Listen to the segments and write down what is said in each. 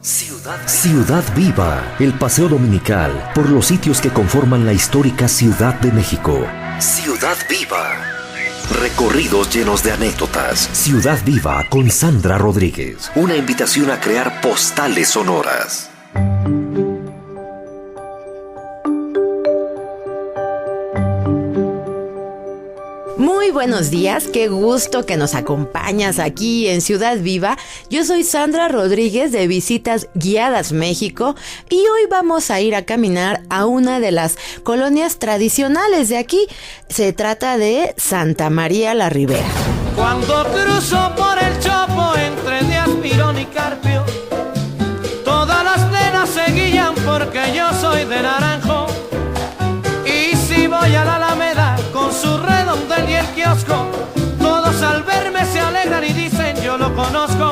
Ciudad Viva, el paseo dominical por los sitios que conforman la histórica Ciudad de México. Ciudad Viva. Recorridos llenos de anécdotas. Ciudad Viva con Sandra Rodríguez. Una invitación a crear postales sonoras. Muy buenos días, qué gusto que nos acompañas aquí en Ciudad Viva. Yo soy Sandra Rodríguez de Visitas Guiadas México y hoy vamos a ir a caminar a una de las colonias tradicionales de aquí. Se trata de Santa María la Ribera. Cuando cruzo por el Chopo entre Díaz Mirón y Carpio, todas las nenas se guían porque yo soy de Naranjo. Y si voy a la Alameda con su redondel y el kiosco, todos al verme se alegran y dicen yo lo conozco.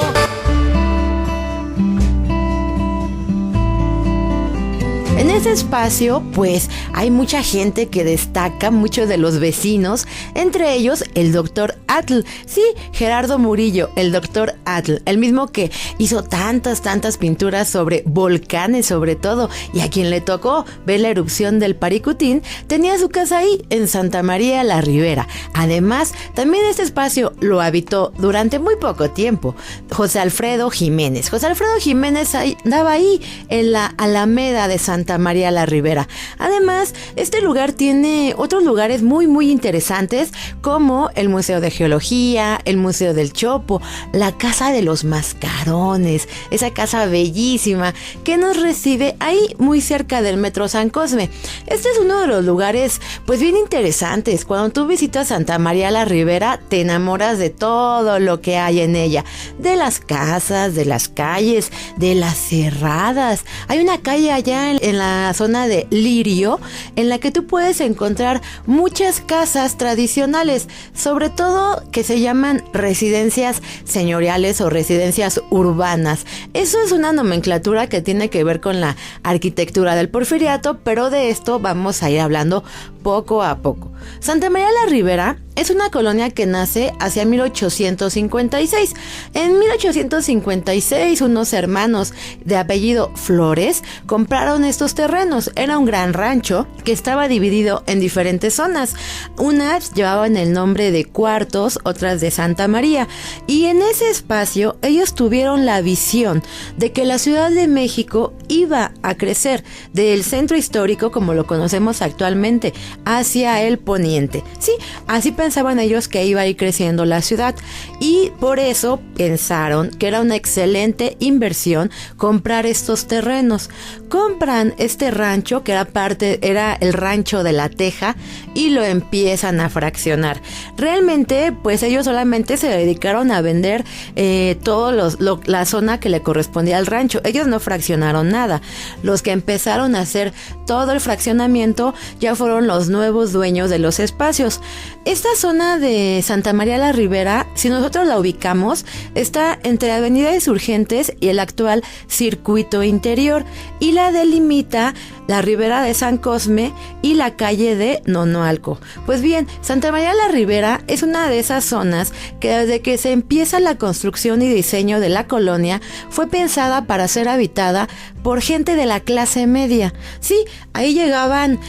En ese espacio, pues, hay mucha gente que destaca, muchos de los vecinos, entre ellos el doctor Atl. Sí, Gerardo Murillo, el doctor Atl, el mismo que hizo tantas pinturas sobre volcanes sobre todo, y a quien le tocó ver la erupción del Paricutín, tenía su casa ahí, en Santa María la Ribera. Además, también este espacio lo habitó durante muy poco tiempo José Alfredo Jiménez. José Alfredo Jiménez andaba ahí, en la Alameda de Santa María la Ribera. Además, este lugar tiene otros lugares muy interesantes, como el Museo de Geología, el Museo del Chopo, la Casa de los Mascarones, esa casa bellísima que nos recibe ahí muy cerca del Metro San Cosme. Este es uno de los lugares pues bien interesantes. Cuando tú visitas Santa María la Ribera, te enamoras de todo lo que hay en ella, de las casas, de las calles, de las cerradas. Hay una calle allá en la zona de Lirio, en la que tú puedes encontrar muchas casas tradicionales, sobre todo que se llaman residencias señoriales o residencias urbanas. Eso es una nomenclatura que tiene que ver con la arquitectura del Porfiriato, pero de esto vamos a ir hablando poco a poco. Santa María la Ribera es una colonia que nace hacia 1856. En 1856, unos hermanos de apellido Flores compraron estos terrenos. Era un gran rancho que estaba dividido en diferentes zonas. Unas llevaban el nombre de Cuartos, otras de Santa María. Y en ese espacio, ellos tuvieron la visión de que la Ciudad de México iba a crecer del centro histórico, como lo conocemos actualmente, hacia el poniente. Sí, así pensaban ellos que iba a ir creciendo la ciudad, y por eso pensaron que era una excelente inversión comprar estos terrenos. Compran este rancho, que era el rancho de la Teja, y lo empiezan a fraccionar. Realmente, pues ellos solamente se dedicaron a vender la zona que le correspondía al rancho. Ellos no fraccionaron nada. Los que empezaron a hacer todo el fraccionamiento ya fueron los nuevos dueños de los espacios. Esta zona de Santa María la Ribera, si nosotros la ubicamos, está entre Avenida Insurgentes y el actual Circuito Interior, y la delimita la Ribera de San Cosme y la calle de Nonoalco. Pues bien, Santa María la Ribera es una de esas zonas que desde que se empieza la construcción y diseño de la colonia fue pensada para ser habitada por gente de la clase media. Sí, ahí llegaban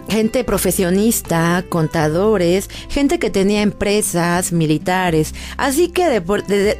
gente profesionista, contadores, gente que tenía empresas, militares. Así que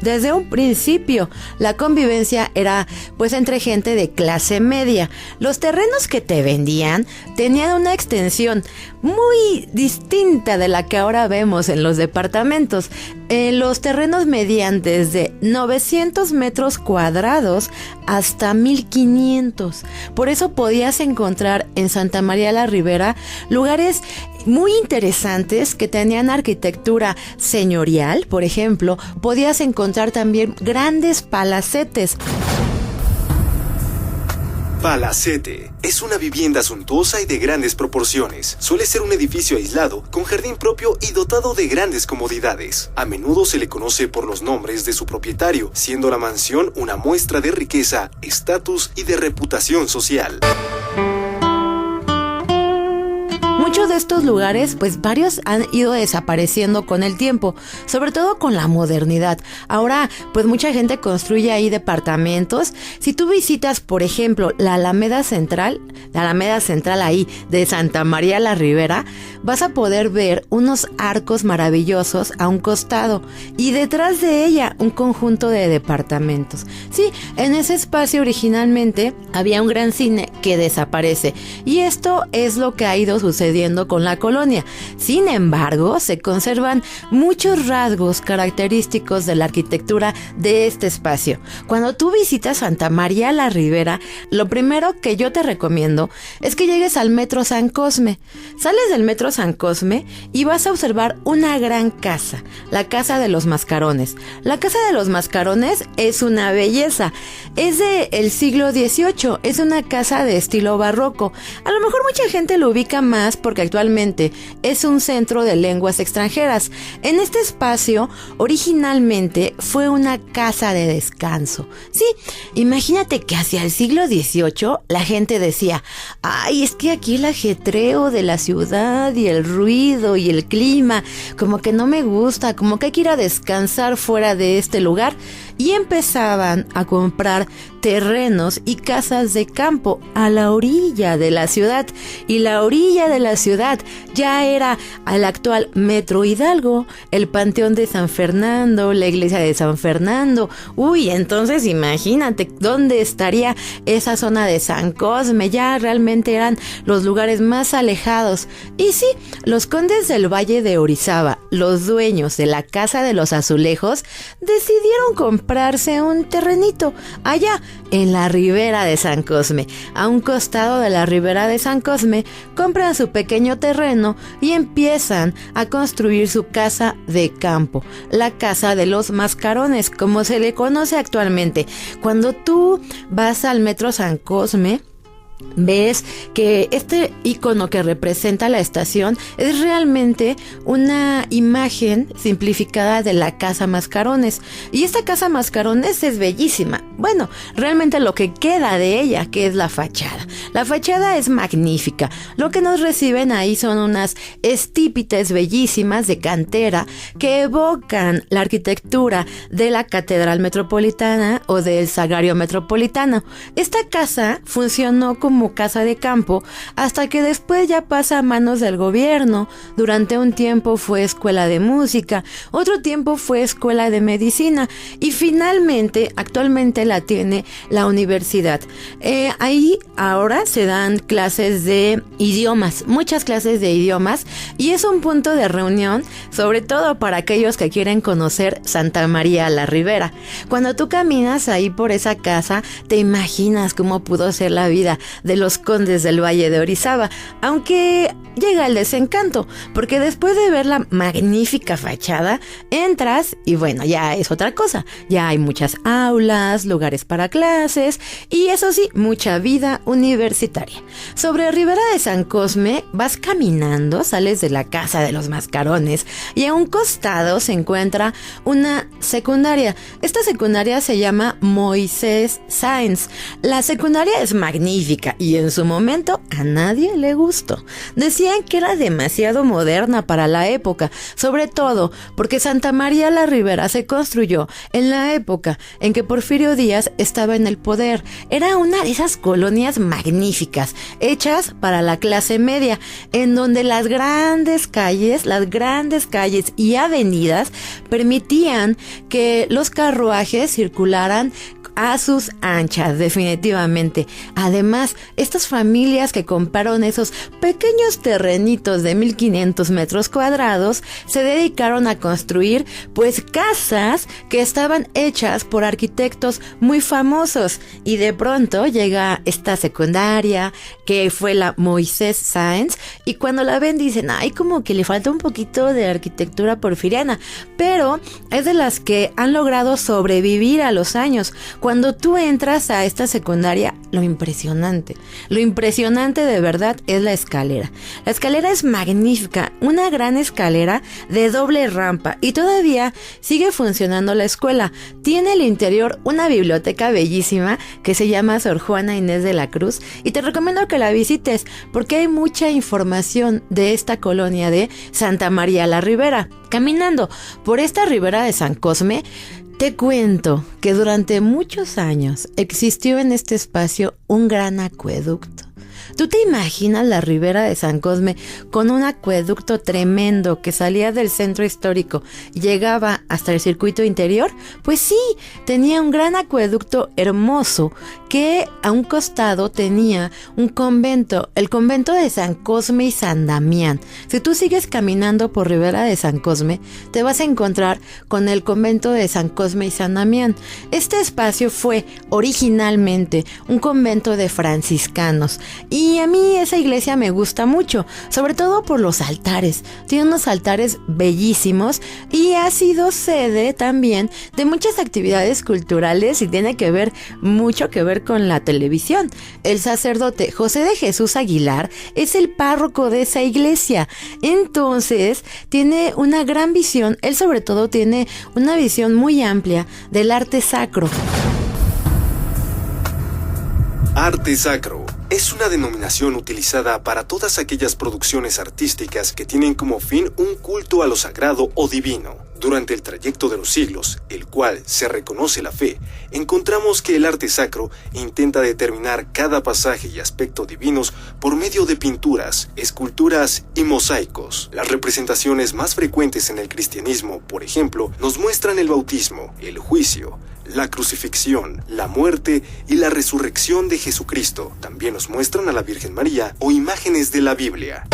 desde un principio la convivencia era pues entre gente de clase media. Los terrenos que te vendían tenían una extensión muy distinta de la que ahora vemos en los departamentos. Los terrenos medían desde 900 metros cuadrados hasta 1500. Por eso podías encontrar en Santa María la Ribera lugares muy interesantes que tenían arquitectura señorial. Por ejemplo, podías encontrar también grandes palacetes. Palacete es una vivienda suntuosa y de grandes proporciones. Suele ser un edificio aislado, con jardín propio y dotado de grandes comodidades. A menudo se le conoce por los nombres de su propietario, siendo la mansión una muestra de riqueza, estatus y de reputación social. muchos de estos lugares, pues varios han ido desapareciendo con el tiempo, sobre todo con la modernidad. Ahora, pues mucha gente construye ahí departamentos. Si tú visitas, por ejemplo, la Alameda Central ahí de Santa María la Ribera, vas a poder ver unos arcos maravillosos a un costado y detrás de ella un conjunto de departamentos. Sí, en ese espacio originalmente había un gran cine que desaparece y esto es lo que ha ido sucediendo con la colonia. Sin embargo, se conservan muchos rasgos característicos de la arquitectura de este espacio. Cuando tú visitas Santa María la Ribera, lo primero que yo te recomiendo es que llegues al Metro San Cosme. Sales del Metro San Cosme y vas a observar una gran casa, la Casa de los Mascarones. La Casa de los Mascarones es una belleza, es del siglo XVIII, es una casa de estilo barroco. A lo mejor mucha gente lo ubica más porque actualmente es un centro de lenguas extranjeras. En este espacio, originalmente fue una casa de descanso. Sí, imagínate que hacia el siglo XVIII la gente decía: ay, es que aquí el ajetreo de la ciudad y el ruido y el clima, como que no me gusta, como que hay que ir a descansar fuera de este lugar. Y empezaban a comprar terrenos y casas de campo a la orilla de la ciudad. Y la orilla de la ciudad ya era el actual Metro Hidalgo, el Panteón de San Fernando, la iglesia de San Fernando. Uy, entonces imagínate dónde estaría esa zona de San Cosme. Ya realmente eran los lugares más alejados. Y sí, los condes del Valle de Orizaba, los dueños de la Casa de los Azulejos, decidieron comprarse un terrenito allá en la ribera de San Cosme. A un costado de la ribera de San Cosme compran su pequeño terreno y empiezan a construir su casa de campo, la Casa de los Mascarones, como se le conoce actualmente. Cuando tú vas al Metro San Cosme, ves que este icono que representa la estación es realmente una imagen simplificada de la Casa Mascarones. Y esta Casa Mascarones es bellísima. Bueno, realmente lo que queda de ella, que es la fachada. La fachada es magnífica. Lo que nos reciben ahí son unas estípites bellísimas de cantera que evocan la arquitectura de la Catedral Metropolitana o del Sagrario Metropolitano. Esta casa funcionó como casa de campo hasta que después ya pasa a manos del gobierno. Durante un tiempo fue escuela de música, otro tiempo fue escuela de medicina y finalmente actualmente la tiene la universidad. Ahí ahora se dan clases de idiomas, muchas clases de idiomas, y es un punto de reunión sobre todo para aquellos que quieren conocer Santa María la Ribera. Cuando tú caminas ahí por esa casa, te imaginas cómo pudo ser la vida de los condes del Valle de Orizaba, aunque llega el desencanto, porque después de ver la magnífica fachada, entras y bueno, ya es otra cosa. Ya hay muchas aulas, lugares para clases y eso sí, mucha vida universitaria. Sobre Ribera de San Cosme vas caminando, sales de la Casa de los Mascarones y a un costado se encuentra una secundaria. Esta secundaria se llama Moisés Sáenz. La secundaria es magnífica y en su momento a nadie le gustó. Decían que era demasiado moderna para la época, sobre todo porque Santa María la Ribera se construyó en la época en que Porfirio Díaz estaba en el poder. Era una de esas colonias magníficas, hechas para la clase media, en donde las grandes calles y avenidas permitían que los carruajes circularan a sus anchas, definitivamente. Además, estas familias que compraron esos pequeños terrenitos de 1500 metros cuadrados se dedicaron a construir pues casas que estaban hechas por arquitectos muy famosos, y de pronto llega esta secundaria que fue la Moisés Sáenz, y cuando la ven dicen, ay, como que le falta un poquito de arquitectura porfiriana, pero es de las que han logrado sobrevivir a los años. Cuando tú entras a esta secundaria, lo impresionante de verdad es la escalera. La escalera es magnífica, una gran escalera de doble rampa y todavía sigue funcionando la escuela. Tiene el interior una biblioteca bellísima que se llama Sor Juana Inés de la Cruz y te recomiendo que la visites porque hay mucha información de esta colonia de Santa María la Ribera. Caminando por esta ribera de San Cosme, te cuento que durante muchos años existió en este espacio un gran acueducto. ¿Tú te imaginas la ribera de San Cosme con un acueducto tremendo que salía del centro histórico y llegaba hasta el circuito interior? Pues sí, tenía un gran acueducto hermoso que a un costado tenía un convento, el convento de San Cosme y San Damián. Si tú sigues caminando por ribera de San Cosme, te vas a encontrar con el convento de San Cosme y San Damián. Este espacio fue originalmente un convento de franciscanos y a mí esa iglesia me gusta mucho, sobre todo por los altares. Tiene unos altares bellísimos y ha sido sede también de muchas actividades culturales y tiene que ver mucho que ver con la televisión. El sacerdote José de Jesús Aguilar es el párroco de esa iglesia. Entonces tiene una gran visión, él sobre todo tiene una visión muy amplia del arte sacro. Arte sacro es una denominación utilizada para todas aquellas producciones artísticas que tienen como fin un culto a lo sagrado o divino. Durante el trayecto de los siglos, el cual se reconoce la fe, encontramos que el arte sacro intenta determinar cada pasaje y aspecto divinos por medio de pinturas, esculturas y mosaicos. Las representaciones más frecuentes en el cristianismo, por ejemplo, nos muestran el bautismo, el juicio, la crucifixión, la muerte y la resurrección de Jesucristo. También nos muestran a la Virgen María o imágenes de la Biblia.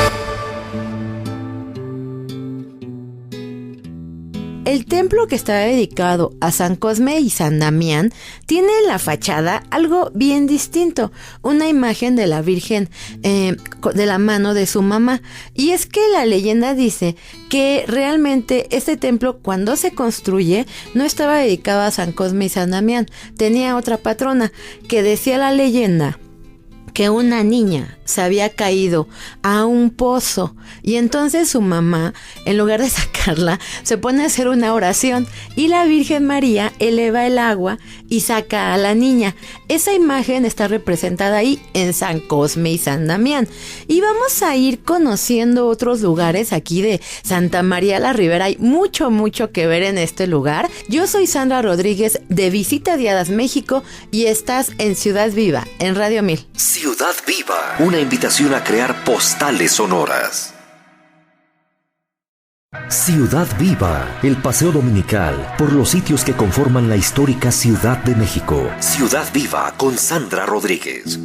El templo que está dedicado a San Cosme y San Damián tiene en la fachada algo bien distinto, una imagen de la Virgen de la mano de su mamá. Y es que la leyenda dice que realmente este templo cuando se construye no estaba dedicado a San Cosme y San Damián, tenía otra patrona que decía la leyenda que una niña se había caído a un pozo y entonces su mamá, en lugar de sacarla, se pone a hacer una oración y la Virgen María eleva el agua y saca a la niña. Esa imagen está representada ahí en San Cosme y San Damián. Y vamos a ir conociendo otros lugares aquí de Santa María la Ribera. Hay mucho que ver en este lugar. Yo soy Sandra Rodríguez de Visita Guiadas México y estás en Ciudad Viva, en Radio 1000. Ciudad Viva, una invitación a crear postales sonoras. Ciudad Viva, el paseo dominical por los sitios que conforman la histórica Ciudad de México. Ciudad Viva con Sandra Rodríguez.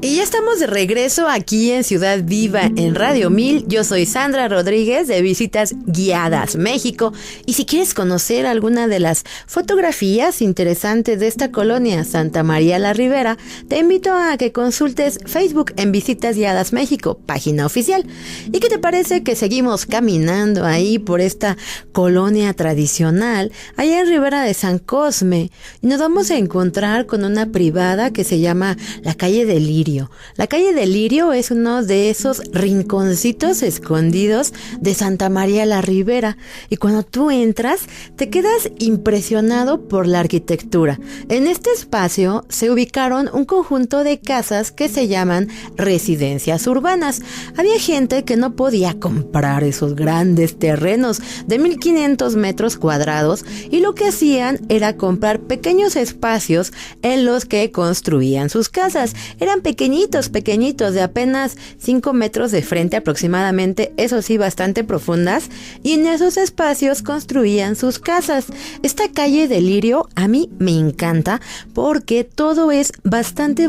Y ya estamos de regreso aquí en Ciudad Viva en Radio 1000. Yo soy Sandra Rodríguez de Visitas Guiadas México. Y si quieres conocer alguna de las fotografías interesantes de esta colonia Santa María la Ribera, te invito a que consultes Facebook en Visitas Guiadas México, página oficial. ¿Y qué te parece que seguimos caminando ahí por esta colonia tradicional, allá en Ribera de San Cosme? Y nos vamos a encontrar con una privada que se llama la Calle del Lirio. La Calle del Lirio es uno de esos rinconcitos escondidos de Santa María la Ribera y cuando tú entras te quedas impresionado por la arquitectura. En este espacio se ubicaron un conjunto de casas que se llaman residencias urbanas. Había gente que no podía comprar esos grandes terrenos de 1500 metros cuadrados y lo que hacían era comprar pequeños espacios en los que construían sus casas. Eran pequeñitos de apenas 5 metros de frente aproximadamente, eso sí, bastante profundas, y en esos espacios construían sus casas. Esta Calle del Lirio a mí me encanta porque todo es bastante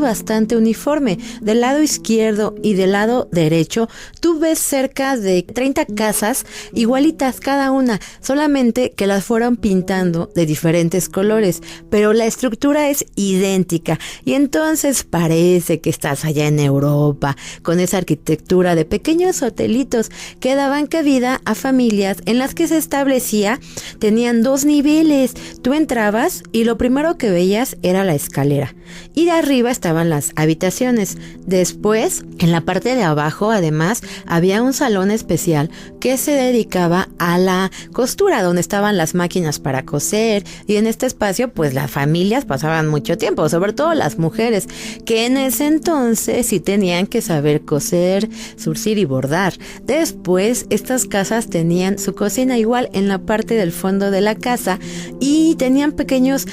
uniforme. Del lado izquierdo y del lado derecho tú ves cerca de 30 casas igualitas cada una, solamente que las fueron pintando de diferentes colores, pero la estructura es idéntica y entonces parece que estás ahí allá en Europa, con esa arquitectura de pequeños hotelitos que daban cabida a familias en las que se establecía, tenían 2 niveles. Tú entrabas y lo primero que veías era la escalera, y de arriba estaban las habitaciones. Después, en la parte de abajo, además, había un salón especial que se dedicaba a la costura, donde estaban las máquinas para coser, y en este espacio pues las familias pasaban mucho tiempo, sobre todo las mujeres, que en ese entonces sí tenían que saber coser, surcir y bordar. Después, estas casas tenían su cocina igual en la parte del fondo de la casa, y tenían pequeños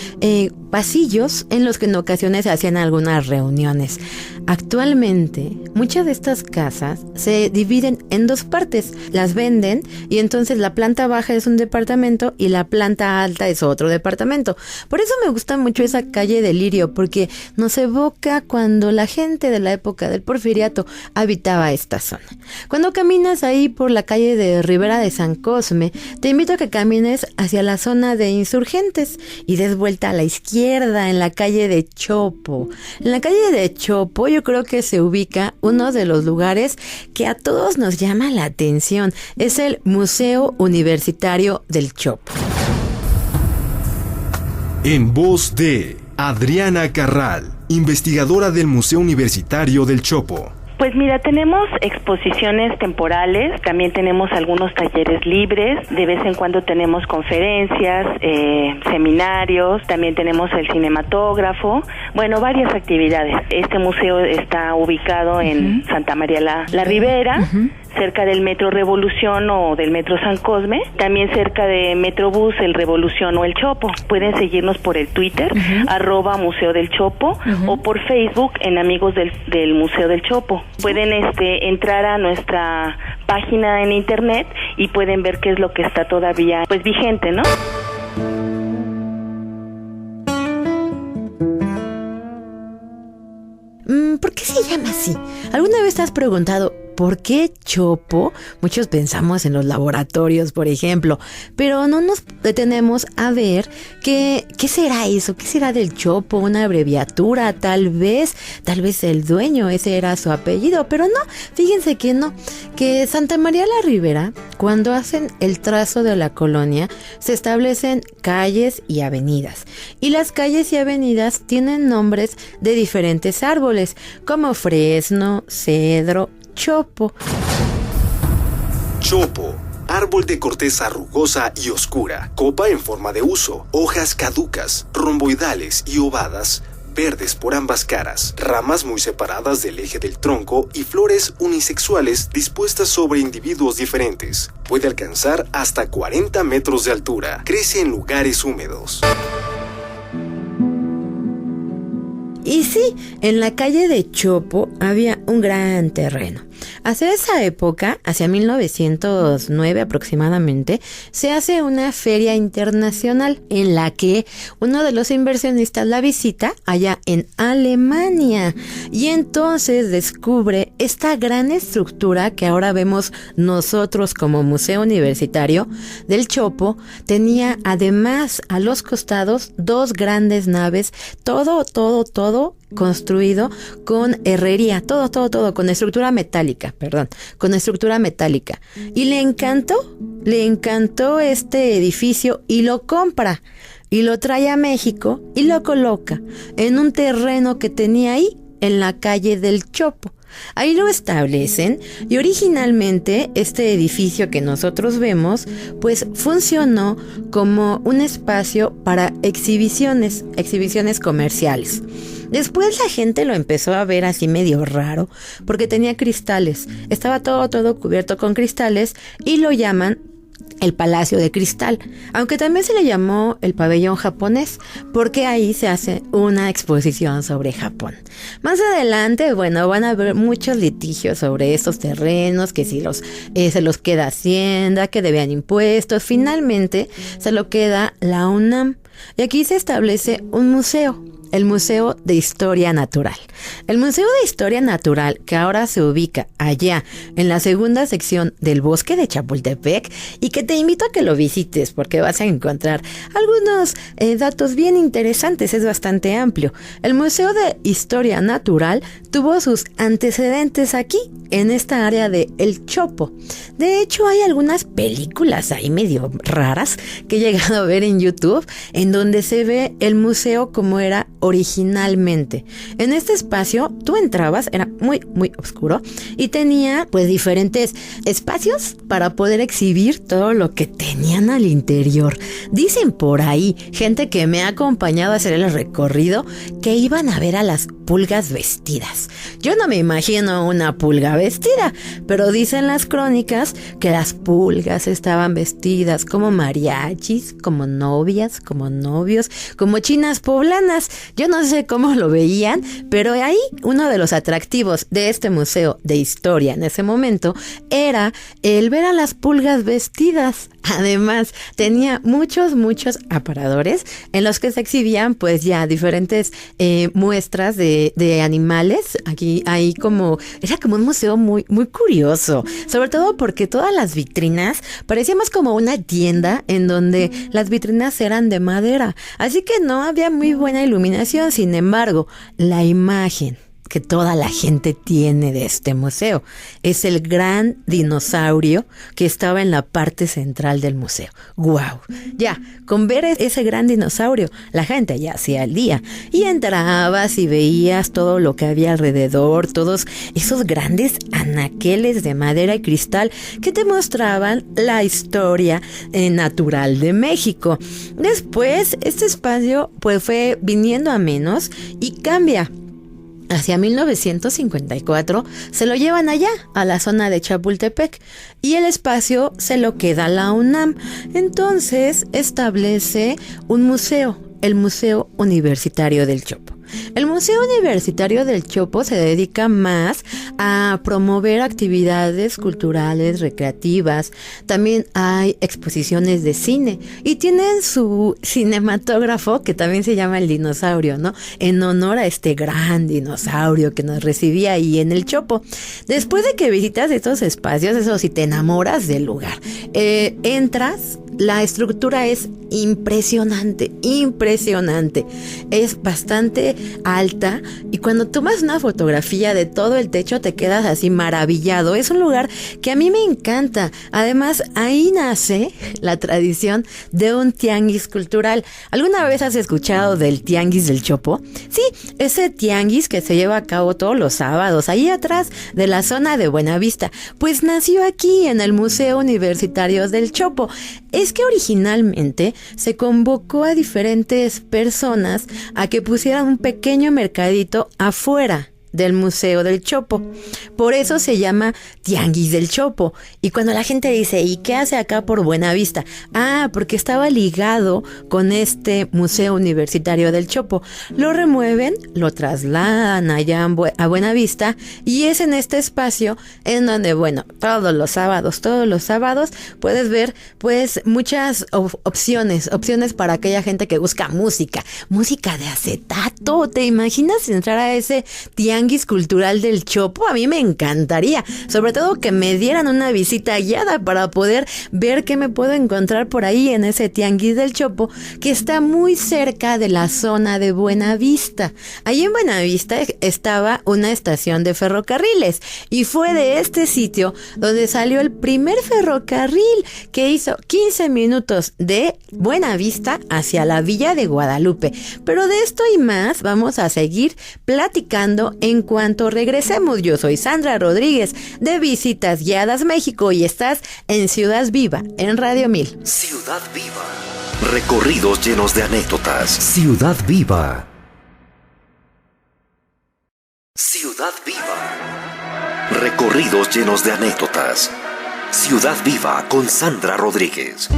pasillos en los que en ocasiones se hacían algunas reuniones. Actualmente, muchas de estas casas se dividen en 2 partes, las venden, y entonces la planta baja es un departamento y la planta alta es otro departamento. Por eso me gusta mucho esa calle de Lirio, porque nos evoca cuando la gente de la época del Porfiriato habitaba esta zona. Cuando caminas ahí por la calle de Ribera de San Cosme, te invito a que camines hacia la zona de Insurgentes y des vuelta a la izquierda en la calle de Chopo. En la calle de Chopo yo creo que se ubica uno de los lugares que a todos nos llama la atención. Es el Museo Universitario del Chopo. En voz de Adriana Carral, investigadora del Museo Universitario del Chopo. Pues mira, tenemos exposiciones temporales, también tenemos algunos talleres libres, de vez en cuando tenemos conferencias, seminarios, también tenemos el cinematógrafo, bueno, varias actividades. Este museo está ubicado en Santa María la Ribera, cerca del Metro Revolución o del Metro San Cosme, también cerca de Metrobús, el Revolución o el Chopo. Pueden seguirnos por el Twitter, @Museo del Chopo, o por Facebook en Amigos del Museo del Chopo. Pueden entrar a nuestra página en internet y pueden ver qué es lo que está todavía pues vigente, ¿no? ¿Por qué se llama así? ¿Alguna vez te has preguntado por qué Chopo? Muchos pensamos en los laboratorios, por ejemplo, pero no nos detenemos a ver qué será eso, qué será del Chopo, una abreviatura, tal vez el dueño, ese era su apellido, pero no, fíjense que no, que Santa María la Ribera, cuando hacen el trazo de la colonia, se establecen calles y avenidas, y las calles y avenidas tienen nombres de diferentes árboles, como fresno, cedro, chopo. Chopo, árbol de corteza rugosa y oscura, copa en forma de huso, hojas caducas, romboidales y ovadas, verdes por ambas caras, ramas muy separadas del eje del tronco y flores unisexuales dispuestas sobre individuos diferentes. Puede alcanzar hasta 40 metros de altura. Crece en lugares húmedos. Y sí, en la calle de Chopo había un gran terreno. Hacia esa época, hacia 1909 aproximadamente, se hace una feria internacional en la que uno de los inversionistas la visita allá en Alemania, y entonces descubre esta gran estructura que ahora vemos nosotros como Museo Universitario del Chopo. Tenía además a los costados 2 grandes naves, todo construido con herrería, todo con estructura metálica, y le encantó este edificio y lo compra y lo trae a México y lo coloca en un terreno que tenía ahí en la calle del Chopo. Ahí lo establecen, y originalmente este edificio que nosotros vemos pues funcionó como un espacio para exhibiciones comerciales. Después la gente lo empezó a ver así medio raro porque tenía cristales, estaba todo cubierto con cristales, y lo llaman el Palacio de Cristal, aunque también se le llamó el Pabellón Japonés, porque ahí se hace una exposición sobre Japón. Más adelante, van a haber muchos litigios sobre estos terrenos, que si se los queda Hacienda, que debían impuestos. Finalmente se lo queda la UNAM, y aquí se establece un museo. el Museo de Historia Natural. El Museo de Historia Natural, que ahora se ubica allá en la segunda sección del Bosque de Chapultepec, y que te invito a que lo visites porque vas a encontrar algunos datos bien interesantes, es bastante amplio. El Museo de Historia Natural tuvo sus antecedentes aquí, en esta área de El Chopo. De hecho, hay algunas películas ahí medio raras que he llegado a ver en YouTube, en donde se ve el museo como era originalmente. En este espacio, tú entrabas, era muy, muy oscuro, y tenía pues diferentes espacios para poder exhibir todo lo que tenían al interior. Dicen por ahí, gente que me ha acompañado a hacer el recorrido, que iban a ver a las pulgas vestidas. Yo no me imagino una pulga vestida, pero dicen las crónicas que las pulgas estaban vestidas como mariachis, como novias, como novios, como chinas poblanas. Yo no sé cómo lo veían, pero ahí uno de los atractivos de este museo de historia en ese momento era el ver a las pulgas vestidas. Además, tenía muchos aparadores en los que se exhibían pues ya diferentes muestras de animales. Aquí hay era como un museo muy, muy curioso, sobre todo porque todas las vitrinas parecían más como una tienda en donde las vitrinas eran de madera, así que no había muy buena iluminación. Sin embargo, la imagen que toda la gente tiene de este museo es el gran dinosaurio que estaba en la parte central del museo. ¡Guau! Ya, con ver ese gran dinosaurio, la gente ya hacía el día. Y entrabas y veías todo lo que había alrededor, todos esos grandes anaqueles de madera y cristal que te mostraban la historia natural de México. Después, este espacio pues fue viniendo a menos y cambia. Hacia 1954 se lo llevan allá, a la zona de Chapultepec, y el espacio se lo queda la UNAM. Entonces establece un museo, el Museo Universitario del Chopo. El Museo Universitario del Chopo se dedica más a promover actividades culturales, recreativas. También hay exposiciones de cine y tienen su cinematógrafo que también se llama el dinosaurio, ¿no? En honor a este gran dinosaurio que nos recibía ahí en el Chopo. Después de que visitas estos espacios, eso sí, te enamoras del lugar. Entras. La estructura es impresionante. Es bastante alta y cuando tomas una fotografía de todo el techo te quedas así maravillado. Es un lugar que a mí me encanta. Además, ahí nace la tradición de un tianguis cultural. ¿Alguna vez has escuchado del tianguis del Chopo? Sí, ese tianguis que se lleva a cabo todos los sábados, ahí atrás de la zona de Buenavista. Pues nació aquí en el Museo Universitario del Chopo. Es que originalmente se convocó a diferentes personas a que pusieran un pequeño mercadito afuera del Museo del Chopo. Por eso se llama Tianguis del Chopo. Y cuando la gente dice, ¿y qué hace acá por Buenavista? Ah, porque estaba ligado con este Museo Universitario del Chopo. Lo remueven, lo trasladan allá a Buenavista y es en este espacio en donde, bueno, todos los sábados puedes ver pues muchas opciones para aquella gente que busca música de acetato. ¿Te imaginas entrar a ese tianguis cultural del Chopo? A mí me encantaría, sobre todo que me dieran una visita guiada para poder ver qué me puedo encontrar por ahí en ese tianguis del Chopo, que está muy cerca de la zona de Buenavista. Allí en Buenavista estaba una estación de ferrocarriles y fue de este sitio donde salió el primer ferrocarril, que hizo 15 minutos de Buenavista hacia la Villa de Guadalupe. Pero de esto y más vamos a seguir platicando en cuanto regresemos. Yo soy Sandra Rodríguez de Visitas Guiadas México y estás en Ciudad Viva, en Radio 1000. Ciudad Viva. Recorridos llenos de anécdotas. Ciudad Viva. Ciudad Viva. Recorridos llenos de anécdotas. Ciudad Viva con Sandra Rodríguez.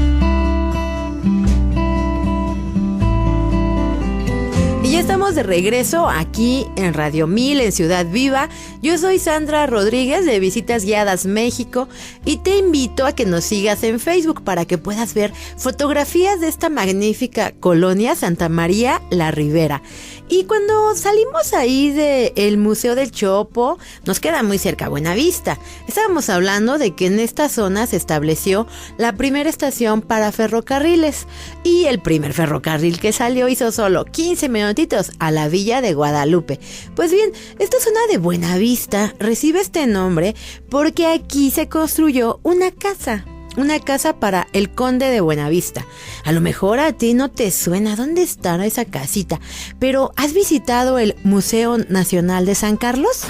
Y ya estamos estamos de regreso aquí en Radio 1000 en Ciudad Viva. Yo soy Sandra Rodríguez de Visitas Guiadas México y te invito a que nos sigas en Facebook para que puedas ver fotografías de esta magnífica colonia Santa María la Ribera. Y cuando salimos ahí del Museo del Chopo, nos queda muy cerca Buenavista. Estábamos hablando de que en esta zona se estableció la primera estación para ferrocarriles y el primer ferrocarril que salió hizo solo 15 minutitos a la Villa de Guadalupe. Pues bien, esta zona de Buenavista recibe este nombre porque aquí se construyó una casa para el conde de Buenavista. A lo mejor a ti no te suena dónde estará esa casita, pero ¿has visitado el Museo Nacional de San Carlos?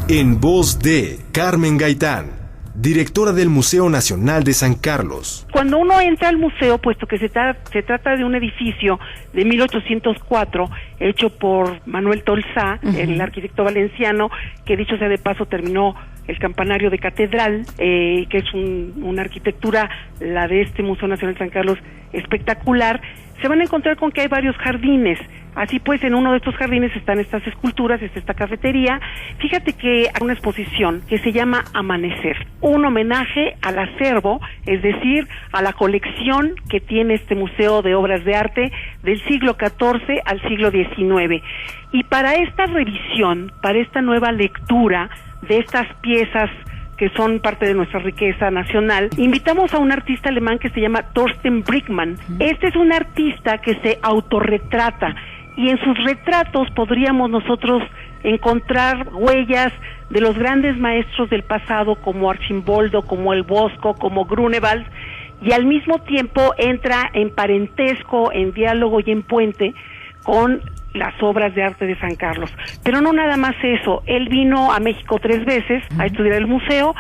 En voz de Carmen Gaitán, directora del Museo Nacional de San Carlos. Cuando uno entra al museo, puesto que se trata de un edificio de 1804, hecho por Manuel Tolsá, el arquitecto valenciano, que dicho sea de paso terminó el campanario de catedral, que es una arquitectura, la de este Museo Nacional de San Carlos, espectacular. Se van a encontrar con que hay varios jardines. Así pues, en uno de estos jardines están estas esculturas, está esta cafetería. Fíjate que hay una exposición que se llama Amanecer, un homenaje al acervo, es decir, a la colección que tiene este museo de obras de arte del siglo XIV al siglo XIX. Y para esta revisión, para esta nueva lectura de estas piezas que son parte de nuestra riqueza nacional, invitamos a un artista alemán que se llama Thorsten Brickmann. Este es un artista que se autorretrata y en sus retratos podríamos nosotros encontrar huellas de los grandes maestros del pasado como Archimboldo, como el Bosco, como Grunewald, y al mismo tiempo entra en parentesco, en diálogo y en puente con las obras de arte de San Carlos. Pero no nada más eso, él vino a México 3 veces a estudiar el museo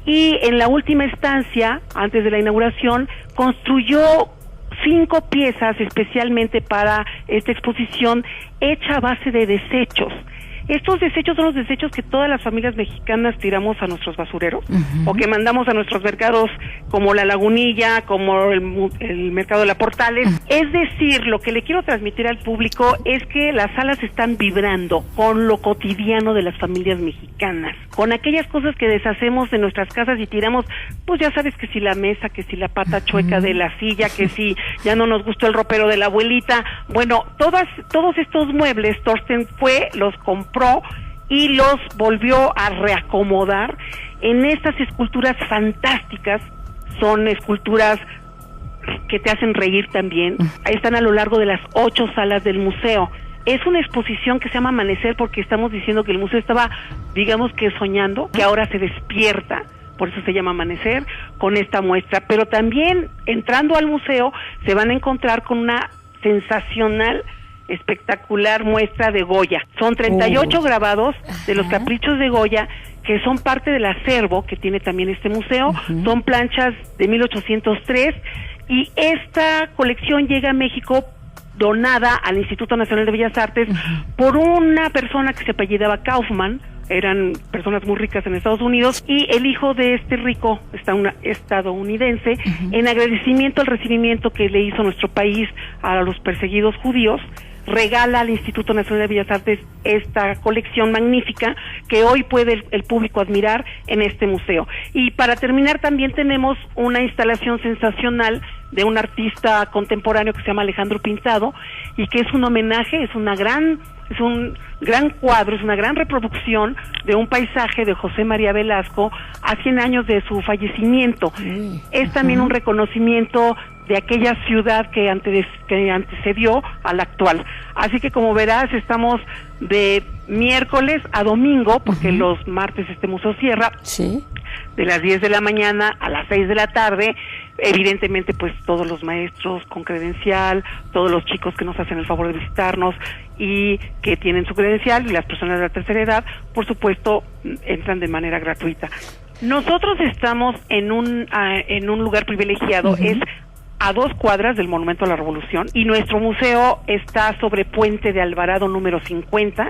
y en la última estancia, antes de la inauguración, construyó 5 piezas especialmente para esta exposición hecha a base de desechos. Estos desechos son los desechos que todas las familias mexicanas tiramos a nuestros basureros o que mandamos a nuestros mercados como La Lagunilla, como el mercado de la Portales. Es decir, lo que le quiero transmitir al público es que las salas están vibrando con lo cotidiano de las familias mexicanas, con aquellas cosas que deshacemos de nuestras casas y tiramos, pues ya sabes, que si la mesa, que si la pata chueca de la silla, que si ya no nos gustó el ropero de la abuelita. Bueno, todos estos muebles Thorsten los compró y los volvió a reacomodar en estas esculturas fantásticas. Son esculturas que te hacen reír también. Están a lo largo de las 8 salas del museo. Es una exposición que se llama Amanecer porque estamos diciendo que el museo estaba, digamos que soñando, que ahora se despierta, por eso se llama Amanecer, con esta muestra. Pero también, entrando al museo, se van a encontrar con una sensacional, espectacular muestra de Goya. Son 38 grabados de los caprichos de Goya, que son parte del acervo que tiene también este museo. Son planchas de 1803 y esta colección llega a México donada al Instituto Nacional de Bellas Artes por una persona que se apellidaba Kaufman. Eran personas muy ricas en Estados Unidos y el hijo de este rico estadounidense, en agradecimiento al recibimiento que le hizo nuestro país a los perseguidos judíos, regala al Instituto Nacional de Bellas Artes esta colección magnífica que hoy puede el público admirar en este museo. Y para terminar, también tenemos una instalación sensacional de un artista contemporáneo que se llama Alejandro Pintado y que es un homenaje, es un gran cuadro, es una gran reproducción de un paisaje de José María Velasco a 100 años de su fallecimiento. Es también un reconocimiento de aquella ciudad que antecedió a la actual. Así que, como verás, estamos de miércoles a domingo, porque los martes este museo cierra, de las 10 de la mañana a las 6 de la tarde. Evidentemente, pues todos los maestros con credencial, todos los chicos que nos hacen el favor de visitarnos y que tienen su credencial, y las personas de la tercera edad, por supuesto, entran de manera gratuita. Nosotros estamos en un lugar privilegiado, es a 2 cuadras del Monumento a la Revolución, y nuestro museo está sobre Puente de Alvarado número 50.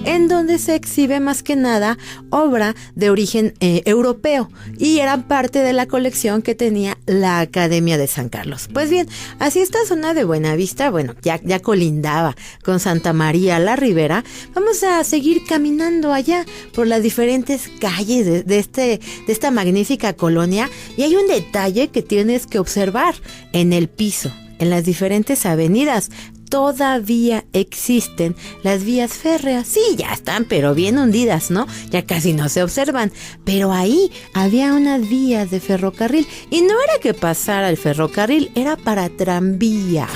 en donde se exhibe más que nada obra de origen europeo y era parte de la colección que tenía la Academia de San Carlos. Pues bien, así esta zona de Buenavista, bueno, ya colindaba con Santa María la Ribera. Vamos a seguir caminando allá por las diferentes calles de esta magnífica colonia, y hay un detalle que tienes que observar. En el piso, en las diferentes avenidas, todavía existen las vías férreas. Sí, ya están, pero bien hundidas, ¿no? Ya casi no se observan. Pero ahí había unas vías de ferrocarril, y no era que pasara el ferrocarril, era para tranvía.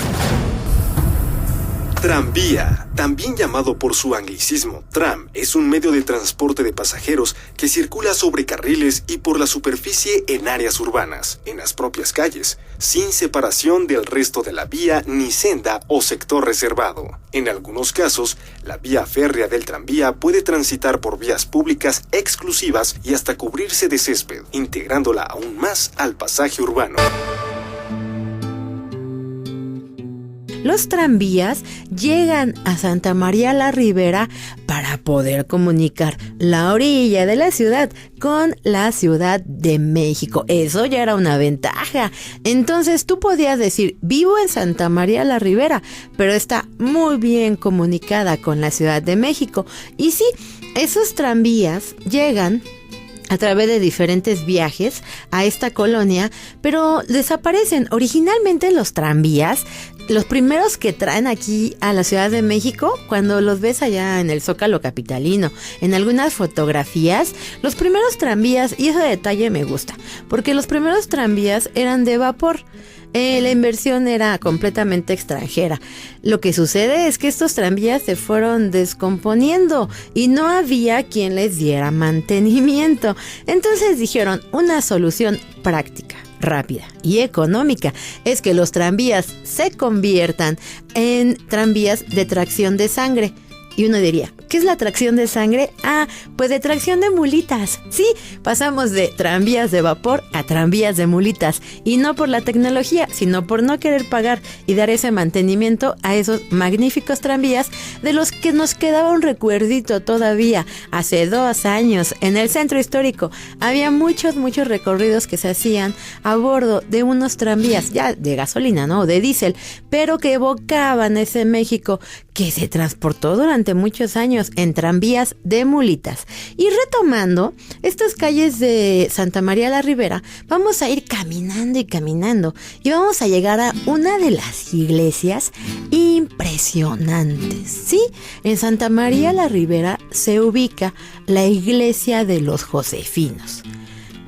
Tranvía, también llamado por su anglicismo tram, es un medio de transporte de pasajeros que circula sobre carriles y por la superficie en áreas urbanas, en las propias calles, sin separación del resto de la vía ni senda o sector reservado. En algunos casos, la vía férrea del tranvía puede transitar por vías públicas exclusivas y hasta cubrirse de césped, integrándola aún más al pasaje urbano. Los tranvías llegan a Santa María la Ribera para poder comunicar la orilla de la ciudad con la Ciudad de México. Eso ya era una ventaja. Entonces tú podías decir, vivo en Santa María la Ribera, pero está muy bien comunicada con la Ciudad de México. Y sí, esos tranvías llegan a través de diferentes viajes a esta colonia, pero desaparecen. Originalmente los tranvías, los primeros que traen aquí a la Ciudad de México, cuando los ves allá en el Zócalo capitalino, en algunas fotografías, los primeros tranvías, y ese detalle me gusta, porque los primeros tranvías eran de vapor. La inversión era completamente extranjera. Lo que sucede es que estos tranvías se fueron descomponiendo y no había quien les diera mantenimiento. Entonces dijeron, una solución práctica, rápida y económica es que los tranvías se conviertan en tranvías de tracción de sangre. Y uno diría, ¿qué es la tracción de sangre? Ah, pues de tracción de mulitas. Sí, pasamos de tranvías de vapor a tranvías de mulitas. Y no por la tecnología, sino por no querer pagar y dar ese mantenimiento a esos magníficos tranvías de los que nos quedaba un recuerdito todavía. Hace 2 años, en el centro histórico, había muchos recorridos que se hacían a bordo de unos tranvías, ya de gasolina, ¿no? De diésel, pero que evocaban ese México que se transportó durante muchos años en tranvías de mulitas. Y retomando estas calles de Santa María la Ribera, vamos a ir caminando y vamos a llegar a una de las iglesias impresionantes. Sí, en Santa María la Ribera se ubica la iglesia de los Josefinos.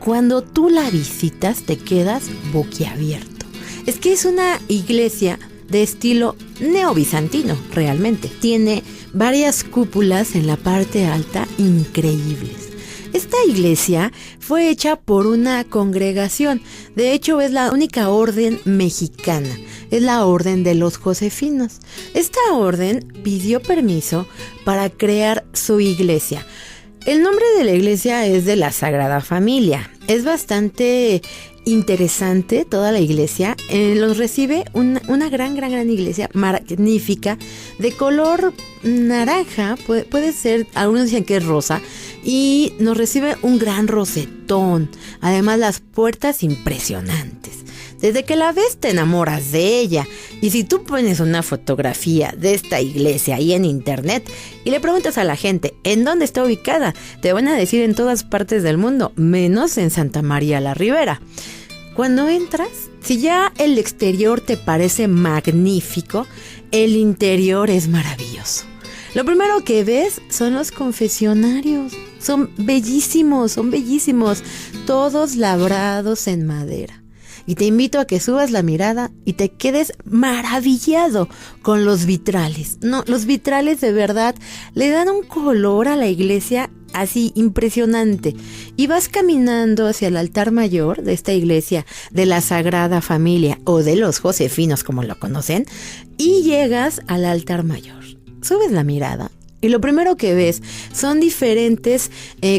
Cuando tú la visitas te quedas boquiabierto. Es que es una iglesia de estilo neobizantino, realmente. Tiene varias cúpulas en la parte alta increíbles. Esta iglesia fue hecha por una congregación. De hecho, es la única orden mexicana. Es la orden de los Josefinos. Esta orden pidió permiso para crear su iglesia. El nombre de la iglesia es de la Sagrada Familia. Es bastante interesante toda la iglesia. Los recibe una gran iglesia magnífica de color naranja, puede ser, algunos dicen que es rosa, y nos recibe un gran rosetón. Además, las puertas impresionantes. Desde que la ves te enamoras de ella. Y si tú pones una fotografía de esta iglesia ahí en internet y le preguntas a la gente en dónde está ubicada, te van a decir en todas partes del mundo, menos en Santa María la Ribera. Cuando entras, si ya el exterior te parece magnífico, el interior es maravilloso. Lo primero que ves son los confesionarios. Son bellísimos, todos labrados en madera. Y te invito a que subas la mirada y te quedes maravillado con los vitrales. No, los vitrales de verdad le dan un color a la iglesia así impresionante. Y vas caminando hacia el altar mayor de esta iglesia de la Sagrada Familia o de los Josefinos, como lo conocen, y llegas al altar mayor. Subes la mirada y lo primero que ves son diferentes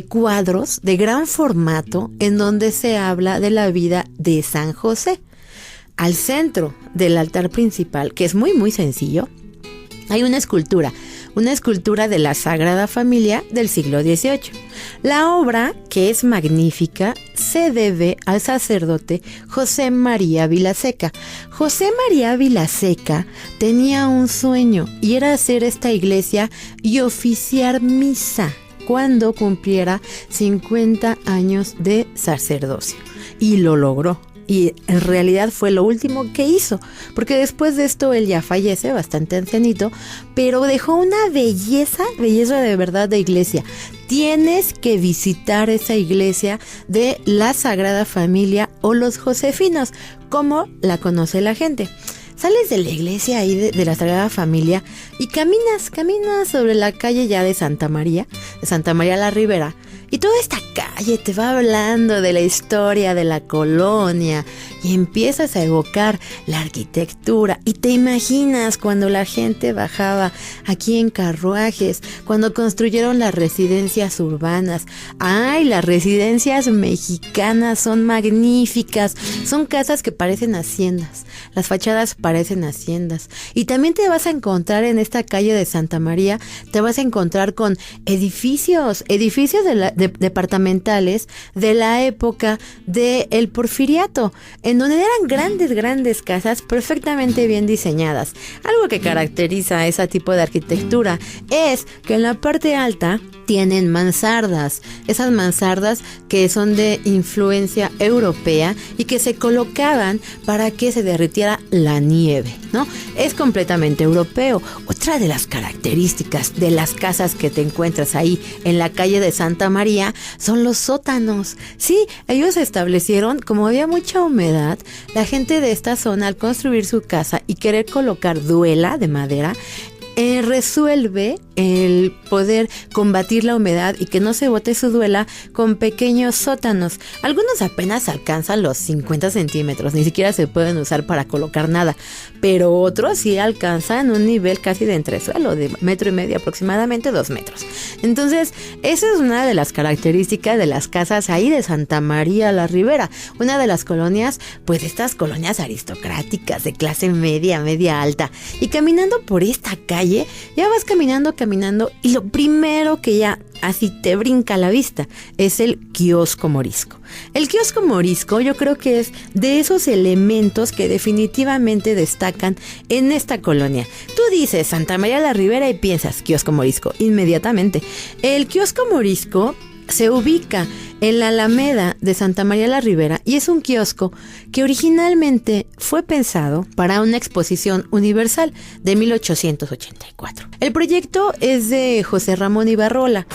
cuadros de gran formato en donde se habla de la vida de San José. Al centro del altar principal, que es muy sencillo, hay una escultura una escultura de la Sagrada Familia del siglo XVIII. La obra, que es magnífica, se debe al sacerdote José María Vilaseca. José María Vilaseca tenía un sueño y era hacer esta iglesia y oficiar misa cuando cumpliera 50 años de sacerdocio. Y lo logró. Y en realidad fue lo último que hizo, porque después de esto él ya fallece, bastante ancianito, pero dejó una belleza de verdad de iglesia. Tienes que visitar esa iglesia de la Sagrada Familia o los Josefinos, como la conoce la gente. Sales de la iglesia ahí de la Sagrada Familia y caminas sobre la calle ya de Santa María la Ribera. Y toda esta calle te va hablando de la historia de la colonia y empiezas a evocar la arquitectura y te imaginas cuando la gente bajaba aquí en carruajes, cuando construyeron las residencias urbanas. ¡Ay, las residencias mexicanas son magníficas! Son casas que parecen haciendas, las fachadas parecen haciendas. Y también te vas a encontrar en esta calle de Santa María, te vas a encontrar con edificios departamentales de la época del Porfiriato, en donde eran grandes casas perfectamente bien diseñadas. Algo que caracteriza a ese tipo de arquitectura es que en la parte alta tienen mansardas, esas mansardas que son de influencia europea y que se colocaban para que se derritiera la nieve, ¿no? Es completamente europeo. Otra de las características de las casas que te encuentras ahí en la calle de Santa María son los sótanos. Sí, ellos establecieron, como había mucha humedad, la gente de esta zona al construir su casa y querer colocar duela de madera, resuelve el poder combatir la humedad y que no se bote su duela con pequeños sótanos. Algunos apenas alcanzan los 50 centímetros, ni siquiera se pueden usar para colocar nada, pero otros sí alcanzan un nivel casi de entresuelo, de 1,5 metros aproximadamente, 2 metros. Entonces, esa es una de las características de las casas ahí de Santa María la Ribera, una de las colonias, pues estas colonias aristocráticas de clase media alta. Y caminando por esta calle, ya vas caminando y lo primero que ya así te brinca a la vista es el kiosco morisco. El kiosco morisco yo creo que es de esos elementos que definitivamente destacan en esta colonia. Tú dices Santa María la Ribera y piensas kiosco morisco inmediatamente. El kiosco morisco se ubica en la Alameda de Santa María la Ribera y es un kiosco que originalmente fue pensado para una exposición universal de 1884. El proyecto es de José Ramón Ibarrola.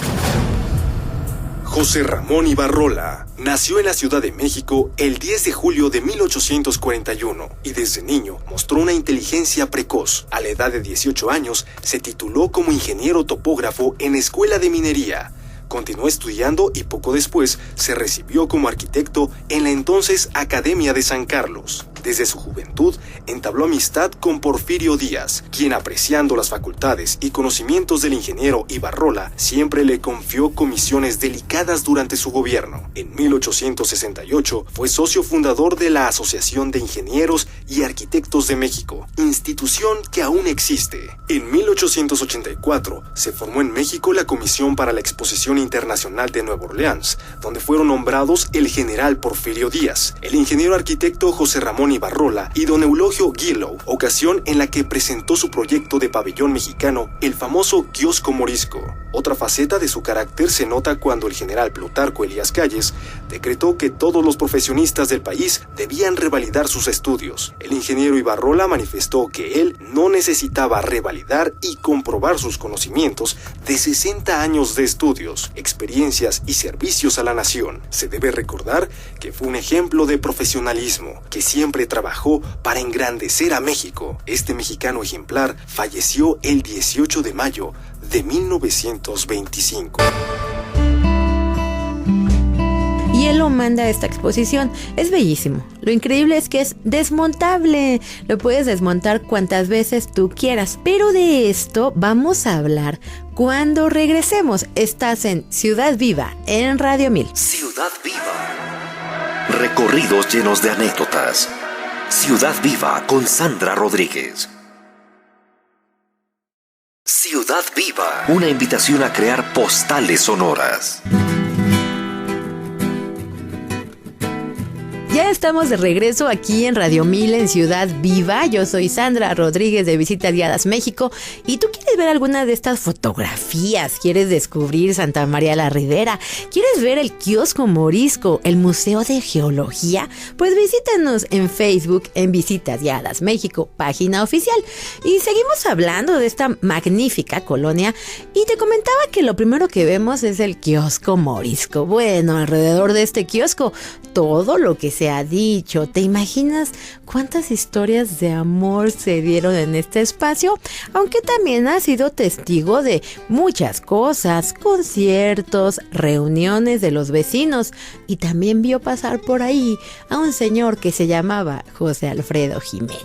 José Ramón Ibarrola nació en la Ciudad de México el 10 de julio de 1841 y desde niño mostró una inteligencia precoz. A la edad de 18 años se tituló como ingeniero topógrafo en Escuela de Minería. Continuó estudiando y poco después se recibió como arquitecto en la entonces Academia de San Carlos. Desde su juventud entabló amistad con Porfirio Díaz, quien, apreciando las facultades y conocimientos del ingeniero Ibarrola, siempre le confió comisiones delicadas durante su gobierno. En 1868 fue socio fundador de la Asociación de Ingenieros y Arquitectos de México, institución que aún existe. En 1884 se formó en México la Comisión para la Exposición Internacional de Nueva Orleans, donde fueron nombrados el general Porfirio Díaz, el ingeniero arquitecto José Ramón Ibarrola y don Eulogio Guillow, ocasión en la que presentó su proyecto de pabellón mexicano, el famoso kiosco morisco. Otra faceta de su carácter se nota cuando el general Plutarco Elías Calles decretó que todos los profesionistas del país debían revalidar sus estudios. El ingeniero Ibarrola manifestó que él no necesitaba revalidar y comprobar sus conocimientos de 60 años de estudios, experiencias y servicios a la nación. Se debe recordar que fue un ejemplo de profesionalismo, que siempre trabajó para engrandecer a México. Este mexicano ejemplar falleció el 18 de mayo de 1925. Y él lo manda a esta exposición. Es bellísimo. Lo increíble es que es desmontable. Lo puedes desmontar cuantas veces tú quieras. Pero de esto vamos a hablar cuando regresemos. Estás en Ciudad Viva, en Radio 1000. Ciudad Viva. Recorridos llenos de anécdotas. Ciudad Viva con Sandra Rodríguez. Ciudad Ciudad Viva, una invitación a crear postales sonoras. Ya estamos de regreso aquí en Radio 1000 en Ciudad Viva. Yo soy Sandra Rodríguez de Visitas Guiadas México. ¿Y tú quieres ver alguna de estas fotografías? ¿Quieres descubrir Santa María la Ribera? ¿Quieres ver el kiosco morisco, el Museo de Geología? Pues visítanos en Facebook en Visitas Guiadas México, página oficial. Y seguimos hablando de esta magnífica colonia. Y te comentaba que lo primero que vemos es el kiosco morisco. Bueno, alrededor de este kiosco, todo lo que se ha dicho. ¿Te imaginas cuántas historias de amor se dieron en este espacio? Aunque también ha sido testigo de muchas cosas, conciertos, reuniones de los vecinos, y también vio pasar por ahí a un señor que se llamaba José Alfredo Jiménez.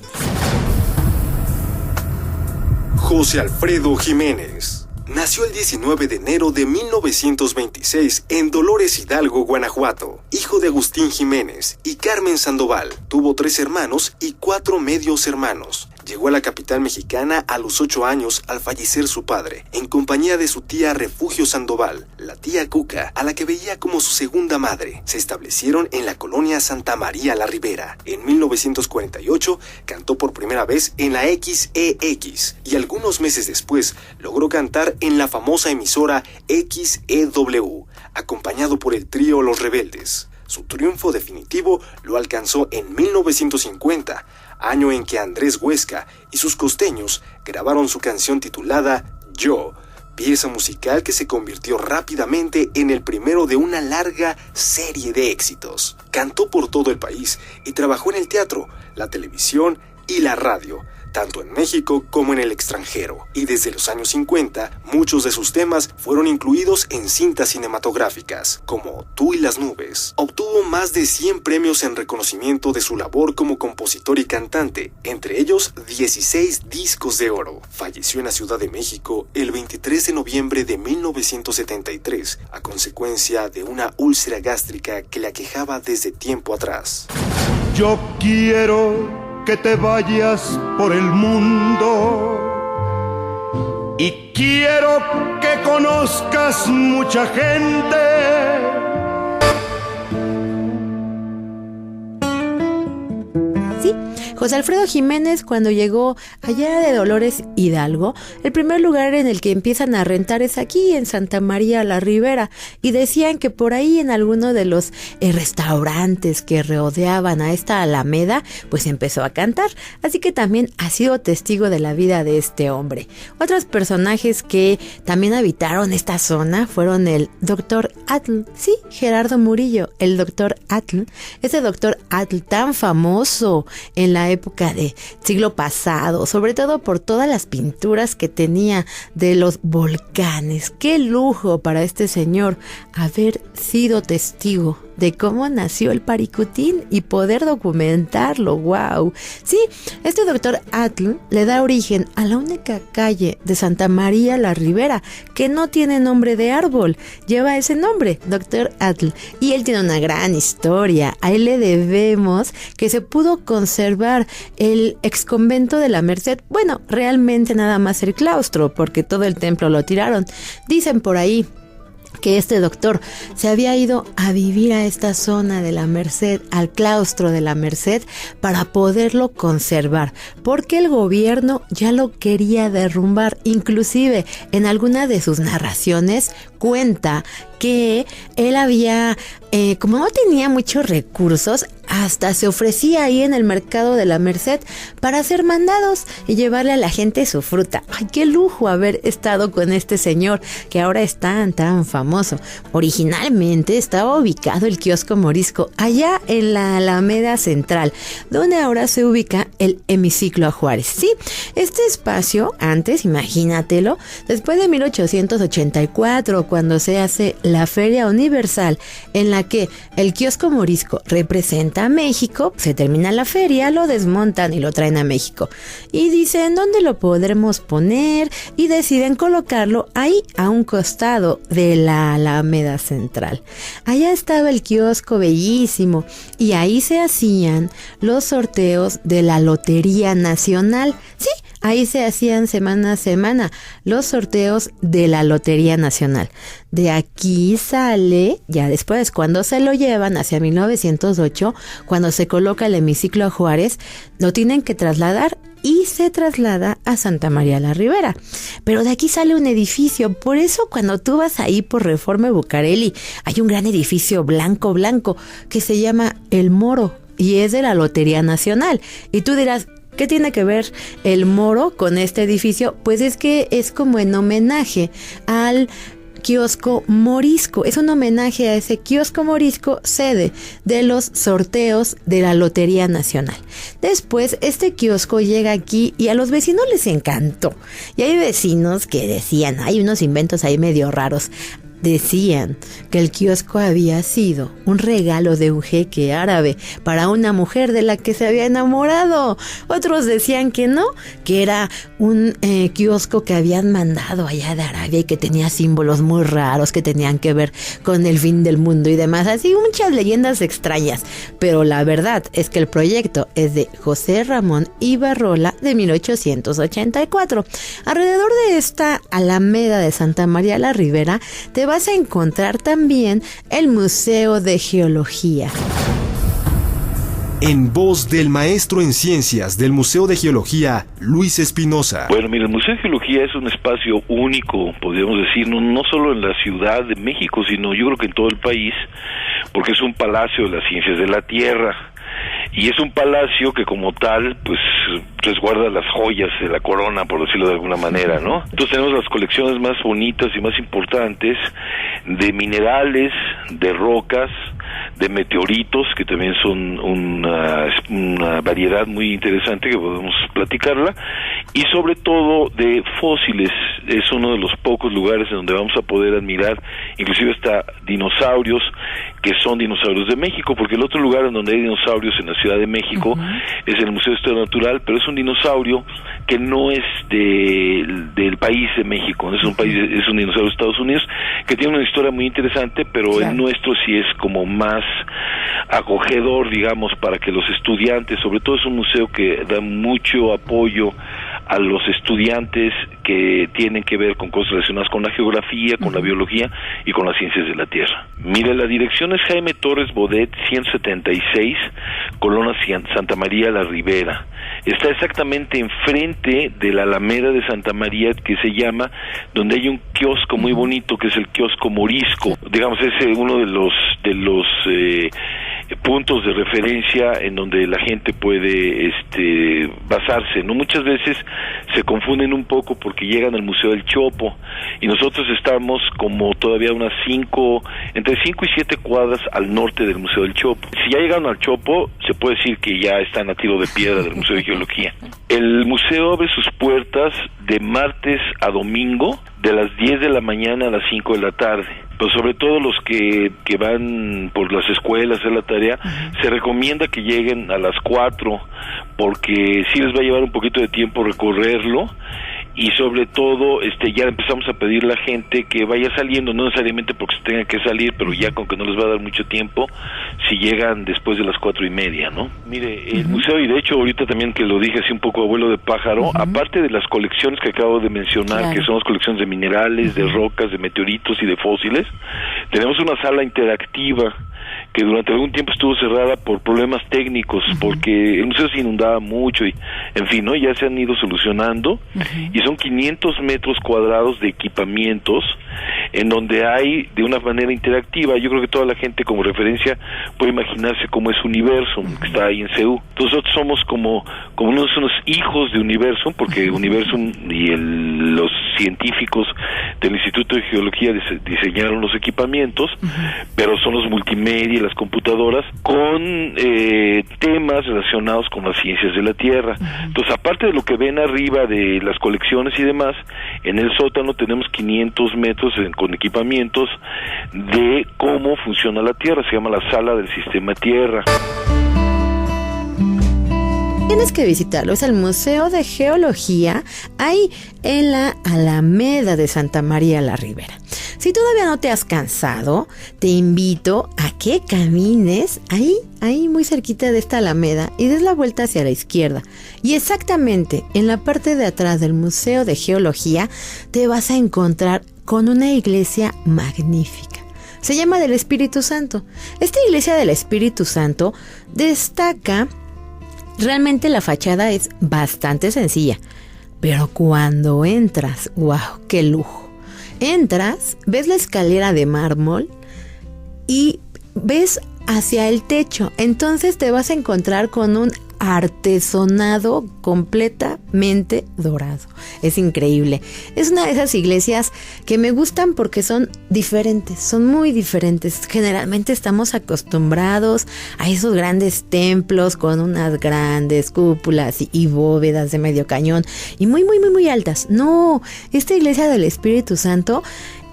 José Alfredo Jiménez nació el 19 de enero de 1926 en Dolores Hidalgo, Guanajuato. Hijo de Agustín Jiménez y Carmen Sandoval. Tuvo 3 hermanos y 4 medios hermanos. Llegó a la capital mexicana a los 8 años al fallecer su padre, en compañía de su tía Refugio Sandoval, la tía Cuca, a la que veía como su segunda madre. Se establecieron en la colonia Santa María la Ribera. En 1948 cantó por primera vez en la XEX y algunos meses después logró cantar en la famosa emisora XEW, acompañado por el trío Los Rebeldes. Su triunfo definitivo lo alcanzó en 1950, año en que Andrés Huesca y sus costeños grabaron su canción titulada Yo, pieza musical que se convirtió rápidamente en el primero de una larga serie de éxitos. Cantó por todo el país y trabajó en el teatro, la televisión y la radio, tanto en México como en el extranjero. Y desde los años 50, muchos de sus temas fueron incluidos en cintas cinematográficas, como Tú y las nubes. Obtuvo más de 100 premios en reconocimiento de su labor como compositor y cantante, entre ellos 16 discos de oro. Falleció en la Ciudad de México el 23 de noviembre de 1973, a consecuencia de una úlcera gástrica que le aquejaba desde tiempo atrás. Yo quiero que te vayas por el mundo y quiero que conozcas mucha gente. Sí, José Alfredo Jiménez, cuando llegó allá de Dolores Hidalgo, el primer lugar en el que empiezan a rentar es aquí en Santa María la Ribera, y decían que por ahí en alguno de los restaurantes que rodeaban a esta alameda, pues empezó a cantar, así que también ha sido testigo de la vida de este hombre. Otros personajes que también habitaron esta zona fueron el Dr. Atl, sí, Gerardo Murillo, el Dr. Atl, ese Dr. Atl tan famoso en la época de siglo pasado, sobre todo por todas las pinturas que tenía de los volcanes. Qué lujo para este señor haber sido testigo de cómo nació el Paricutín y poder documentarlo. ¡Wow! Sí, este doctor Atl le da origen a la única calle de Santa María la Ribera que no tiene nombre de árbol. Lleva ese nombre, doctor Atl, y él tiene una gran historia. A él le debemos que se pudo conservar el exconvento de la Merced. Bueno, realmente nada más el claustro, porque todo el templo lo tiraron. Dicen por ahí que este doctor se había ido a vivir a esta zona de la Merced, al claustro de la Merced, para poderlo conservar, porque el gobierno ya lo quería derrumbar. Inclusive en alguna de sus narraciones cuenta que él había, como no tenía muchos recursos, hasta se ofrecía ahí en el mercado de la Merced para hacer mandados y llevarle a la gente su fruta. ¡Ay, qué lujo haber estado con este señor que ahora es tan famoso! Originalmente estaba ubicado el kiosco morisco allá en la Alameda Central, donde ahora se ubica el Hemiciclo a Juárez. Sí, este espacio antes, imagínatelo, después de 1884, cuando se hace la Feria Universal, en la que el kiosco morisco representa a México, se termina la feria, lo desmontan y lo traen a México. Y dicen, ¿dónde lo podremos poner? Y deciden colocarlo ahí, a un costado de la Alameda Central. Allá estaba el kiosco bellísimo, y ahí se hacían los sorteos de la Lotería Nacional. Sí, Ahí se hacían semana a semana los sorteos de la Lotería Nacional. De aquí sale, ya después, cuando se lo llevan hacia 1908, cuando se coloca el hemiciclo a Juárez, lo tienen que trasladar y se traslada a Santa María la Ribera. Pero de aquí sale un edificio, por eso cuando tú vas ahí por Reforma y Bucareli, hay un gran edificio blanco que se llama El Moro y es de la Lotería Nacional. Y tú dirás, ¿qué tiene que ver el Moro con este edificio? Pues es que es como en homenaje al kiosco morisco, es un homenaje a ese kiosco morisco, sede de los sorteos de la Lotería Nacional. Después este kiosco llega aquí y a los vecinos les encantó, y hay vecinos que decían, hay unos inventos ahí medio raros. Decían que el kiosco había sido un regalo de un jeque árabe para una mujer de la que se había enamorado. Otros decían que no, que era un kiosco que habían mandado allá de Arabia y que tenía símbolos muy raros que tenían que ver con el fin del mundo y demás. Así muchas leyendas extrañas. Pero la verdad es que el proyecto es de José Ramón Ibarrola de 1884. Alrededor de esta Alameda de Santa María la Ribera te vas a encontrar también el Museo de Geología. En voz del maestro en ciencias del Museo de Geología, Luis Espinosa. Bueno, mira, el Museo de Geología es un espacio único, podríamos decir, no solo en la Ciudad de México, sino yo creo que en todo el país, porque es un palacio de las ciencias de la Tierra. Y es un palacio que como tal, pues, resguarda las joyas de la corona, por decirlo de alguna manera, ¿no? Entonces tenemos las colecciones más bonitas y más importantes de minerales, de rocas, de meteoritos, que también son una variedad muy interesante que podemos platicarla, y sobre todo de fósiles. Es uno de los pocos lugares en donde vamos a poder admirar inclusive hasta dinosaurios que son dinosaurios de México, porque el otro lugar en donde hay dinosaurios en la Ciudad de México es el Museo de Historia Natural, pero es un dinosaurio que no es del país de México, es un dinosaurio de Estados Unidos que tiene una historia muy interesante, pero el nuestro sí es como más acogedor, digamos, para que los estudiantes, sobre todo es un museo que da mucho apoyo a los estudiantes que tienen que ver con cosas relacionadas con la geografía, con la biología y con las ciencias de la Tierra. Mira, la dirección es Jaime Torres Bodet, 176, Colonia Santa María la Ribera. Está exactamente enfrente de la Alameda de Santa María, que se llama, donde hay un kiosco muy bonito, que es el kiosco morisco. Digamos, es uno de los puntos de referencia en donde la gente puede basarse, ¿no? Muchas veces se confunden un poco porque llegan al Museo del Chopo y nosotros estamos como todavía entre 5 y 7 cuadras al norte del Museo del Chopo. Si ya llegaron al Chopo, se puede decir que ya están a tiro de piedra del Museo de Geología. El museo abre sus puertas de martes a domingo, de las 10 de la mañana a las 5 de la tarde. Pero sobre todo los que van por las escuelas a hacer la tarea, se recomienda que lleguen a las 4, porque sí les va a llevar un poquito de tiempo recorrerlo, y sobre todo ya empezamos a pedir a la gente que vaya saliendo, no necesariamente porque se tengan que salir, pero ya con que no les va a dar mucho tiempo, si llegan después de las 4:30, ¿no? Mire, el museo, y de hecho ahorita también que lo dije así un poco abuelo de pájaro, aparte de las colecciones que acabo de mencionar, que son las colecciones de minerales, de rocas, de meteoritos y de fósiles, tenemos una sala interactiva que durante algún tiempo estuvo cerrada por problemas técnicos, porque el museo se inundaba mucho y, en fin, ¿no? Ya se han ido solucionando, y son 500 metros cuadrados de equipamientos en donde hay, de una manera interactiva, yo creo que toda la gente como referencia puede imaginarse cómo es Universum, que está ahí en CEU. Nosotros somos como unos hijos de Universum, porque Universum y los científicos del Instituto de Geología diseñaron los equipamientos, pero son los multimedia y las computadoras con temas relacionados con las ciencias de la Tierra. Entonces, aparte de lo que ven arriba de las colecciones y demás, en el sótano tenemos 500 metros con equipamientos de cómo funciona la Tierra. Se llama la Sala del Sistema Tierra. Tienes que visitarlo, es el Museo de Geología, ahí en la Alameda de Santa María la Ribera. Si todavía no te has cansado, te invito a que camines ahí muy cerquita de esta alameda y des la vuelta hacia la izquierda. Y exactamente en la parte de atrás del Museo de Geología te vas a encontrar con una iglesia magnífica. Se llama del Espíritu Santo. Esta iglesia del Espíritu Santo destaca, realmente la fachada es bastante sencilla, pero cuando entras, ¡wow! ¡Qué lujo! Entras, ves la escalera de mármol y ves hacia el techo. Entonces te vas a encontrar con un artesonado completamente dorado. Es increíble. Es una de esas iglesias que me gustan porque son diferentes, son muy diferentes. Generalmente estamos acostumbrados a esos grandes templos con unas grandes cúpulas y bóvedas de medio cañón y muy altas. No, esta iglesia del Espíritu Santo,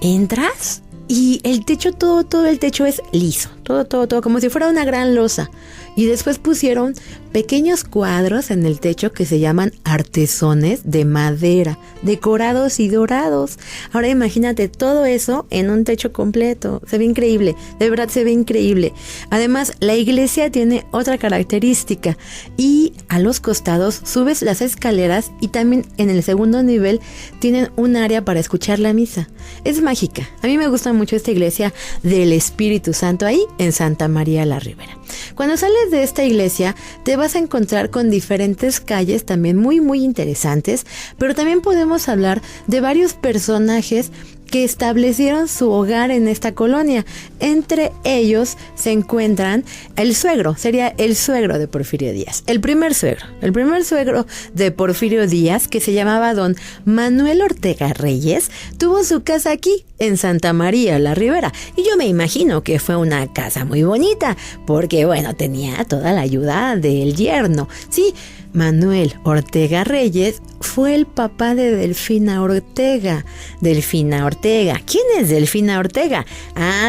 entras y el techo, todo el techo es liso, todo, como si fuera una gran losa. Y después pusieron pequeños cuadros en el techo que se llaman artesones de madera, decorados y dorados. Ahora imagínate todo eso en un techo completo. Se ve increíble, de verdad se ve increíble. Además, la iglesia tiene otra característica y a los costados subes las escaleras y también en el segundo nivel tienen un área para escuchar la misa. Es mágica. A mí me gusta mucho esta iglesia del Espíritu Santo ahí en Santa María la Ribera. Cuando sales de esta iglesia te vas a encontrar con diferentes calles también muy interesantes, pero también podemos hablar de varios personajes que establecieron su hogar en esta colonia. Entre ellos se encuentran el suegro, sería el suegro de Porfirio Díaz, el primer suegro de Porfirio Díaz, que se llamaba don Manuel Ortega Reyes, tuvo su casa aquí en Santa María la Ribera, y yo me imagino que fue una casa muy bonita, porque bueno, tenía toda la ayuda del yerno. Sí, Manuel Ortega Reyes fue el papá de Delfina Ortega. ¿Quién es Delfina Ortega?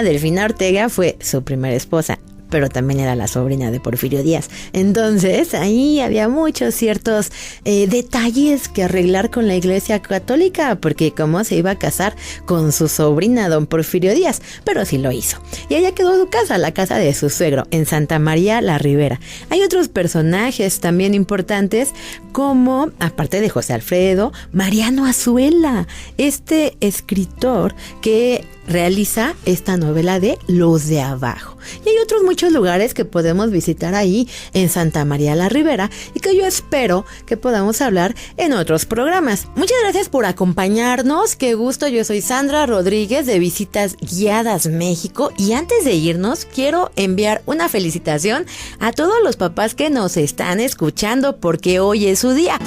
Delfina Ortega fue su primera esposa, pero también era la sobrina de Porfirio Díaz. Entonces ahí había muchos ciertos detalles que arreglar con la Iglesia Católica, porque cómo se iba a casar con su sobrina don Porfirio Díaz, pero sí lo hizo. Y allá quedó su casa, la casa de su suegro, en Santa María la Ribera. Hay otros personajes también importantes, como, aparte de José Alfredo, Mariano Azuela, este escritor que realiza esta novela de Los de Abajo. Y hay otros muchos lugares que podemos visitar ahí en Santa María la Ribera y que yo espero que podamos hablar en otros programas. Muchas gracias por acompañarnos, qué gusto. Yo soy Sandra Rodríguez de Visitas Guiadas México, y antes de irnos quiero enviar una felicitación a todos los papás que nos están escuchando, porque hoy es su día.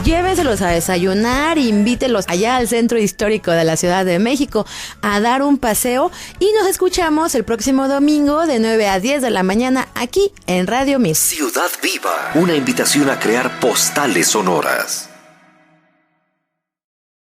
Llévenselos a desayunar, invítelos allá al Centro Histórico de la Ciudad de México a dar un paseo, y nos escuchamos el próximo domingo de 9 a 10 de la mañana aquí en Radio Mix. Ciudad Viva, una invitación a crear postales sonoras.